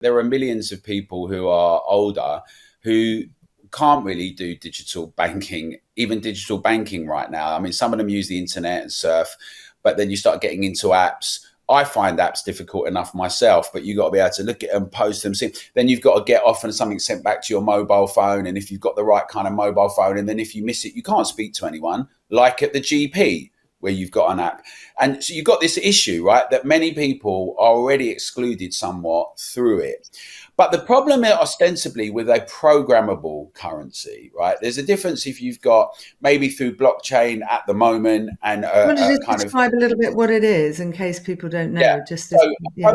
There are millions of people who are older who can't really do digital banking, even digital banking right now. I mean, some of them use the internet and surf, but then you start getting into apps. I find apps difficult enough myself, but you got to be able to look at them, post them, see. Then you've got to get off and something sent back to your mobile phone. And if you've got the right kind of mobile phone, and then if you miss it, you can't speak to anyone, like at the GP where you've got an app. And so you've got this issue, right, that many people are already excluded somewhat through it. But the problem ostensibly with a programmable currency, right? There's a difference if you've got maybe through blockchain at the moment and Want to a just kind of, describe a little bit what it is in case people don't yeah. know? Just this, So, yeah.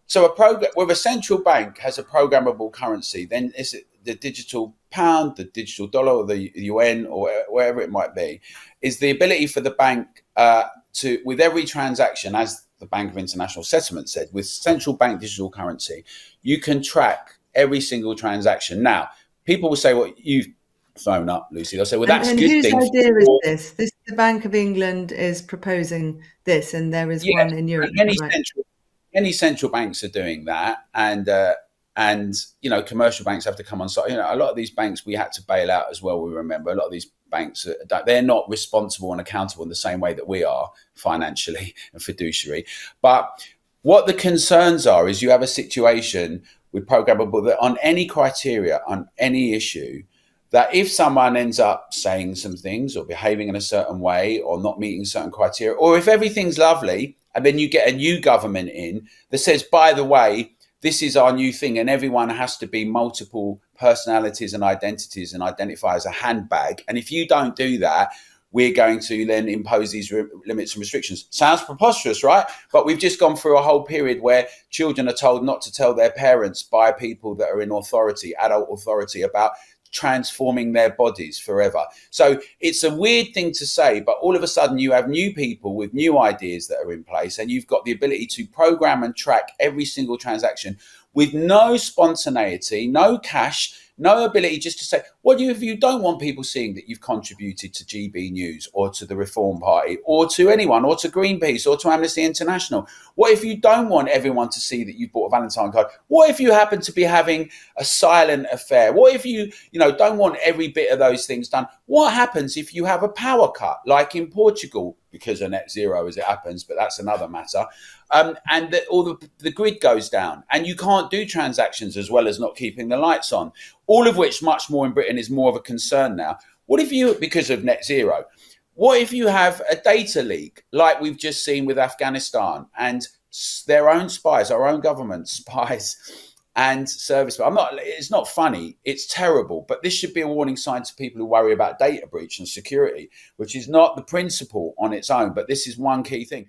so a program with a central bank has a programmable currency, then is it the digital pound, the digital dollar, or the UN, or wherever it might be, is the ability for the bank to, with every transaction, as the Bank of International Settlement said, with central bank digital currency, you can track every single transaction. Now, people will say, well, you've thrown up, Lucy. They'll say, well, that's a And good whose thing idea is for this? This the Bank of England is proposing this, and there is yes, one in Europe, and many right? central banks are doing that, and commercial banks have to come on side. A lot of these banks we had to bail out as well. We remember a lot of these banks, they're not responsible and accountable in the same way that we are financially and fiduciary. But what the concerns are is you have a situation with programmable that on any criteria, on any issue, that if someone ends up saying some things or behaving in a certain way or not meeting certain criteria, or if everything's lovely and then you get a new government in that says, by the way, this is our new thing and everyone has to be multiple personalities and identities and identify as a handbag. And if you don't do that, we're going to then impose these limits and restrictions. Sounds preposterous, right? But we've just gone through a whole period where children are told not to tell their parents by people that are in authority, adult authority, about transforming their bodies forever. So it's a weird thing to say, but all of a sudden you have new people with new ideas that are in place, and you've got the ability to program and track every single transaction with no spontaneity, no cash, no ability just to say, what if you don't want people seeing that you've contributed to GB News or to the Reform Party or to anyone or to Greenpeace or to Amnesty International? What if you don't want everyone to see that you've bought a Valentine card? What if you happen to be having a silent affair? What if you don't want every bit of those things done? What happens if you have a power cut, like in Portugal, because of net zero as it happens, but that's another matter. And all the grid goes down and you can't do transactions as well as not keeping the lights on, all of which much more in Britain is more of a concern now. What if you, because of net zero, what if you have a data leak like we've just seen with Afghanistan and their own spies, our own government spies and service? It's not funny, it's terrible, but this should be a warning sign to people who worry about data breach and security, which is not the principle on its own, but this is one key thing.